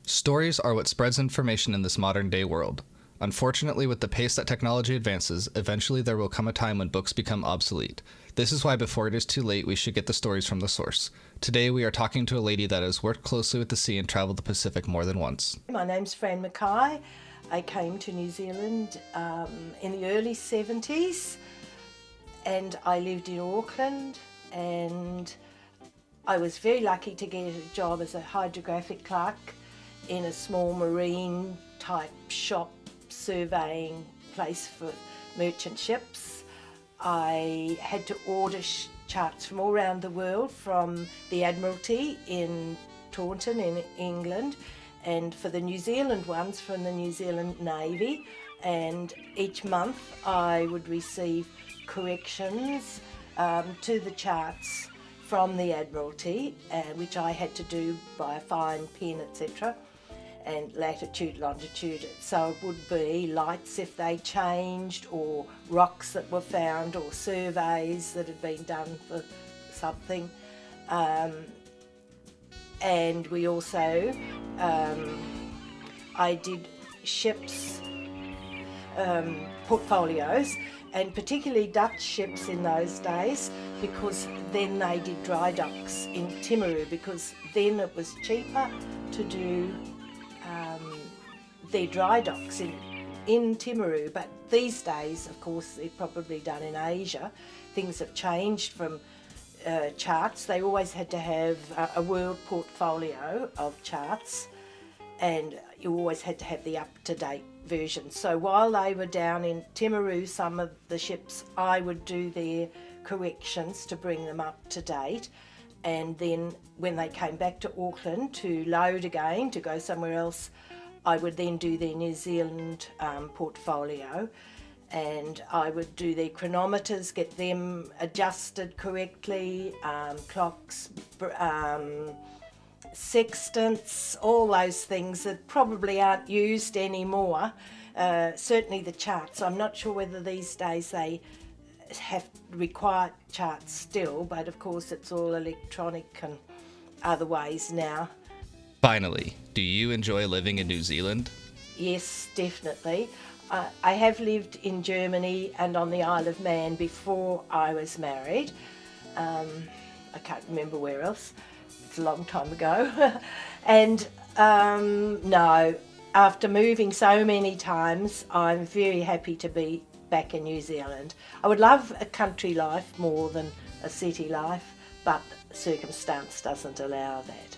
Stories are what spreads information in this modern day world. Unfortunately, with the pace that technology advances, eventually there will come a time when books become obsolete. This is why before it is too late, we should get the stories from the source. Today we are talking to a lady that has worked closely with the sea and traveled the Pacific more than once. My name's Fran Mackay. I came to New Zealand in the early 70s and I lived in Auckland, and I was very lucky to get a job as a hydrographic clerk in a small marine type shop surveying place for merchant ships. I had to order charts from all around the world, from the Admiralty in Taunton in England, and for the New Zealand ones from the New Zealand Navy, and each month I would receive corrections to the charts from the Admiralty, which I had to do by a fine pen, etc., and latitude, longitude. So it would be lights if they changed, or rocks that were found, or surveys that had been done for something. And we also, I did ships portfolios, and particularly Dutch ships in those days, because then they did dry docks in Timaru, because then it was cheaper to do their dry docks in Timaru. But these days, of course, they're probably done in Asia. Things have changed from charts. They always had to have a world portfolio of charts, and you always had to have the up-to-date version. So while they were down in Timaru, some of the ships, I would do their corrections to bring them up to date. And then when they came back to Auckland to load again, to go somewhere else, I would then do their New Zealand portfolio, and I would do their chronometers, get them adjusted correctly, clocks, sextants, all those things that probably aren't used anymore. Certainly the charts. I'm not sure whether these days they require charts still, but of course it's all electronic and other ways now. Finally, do you enjoy living in New Zealand? Yes, definitely. I have lived in Germany and on the Isle of Man before I was married. I can't remember where else. It's a long time ago. And no, after moving so many times, I'm very happy to be back in New Zealand. I would love a country life more than a city life, but circumstance doesn't allow that.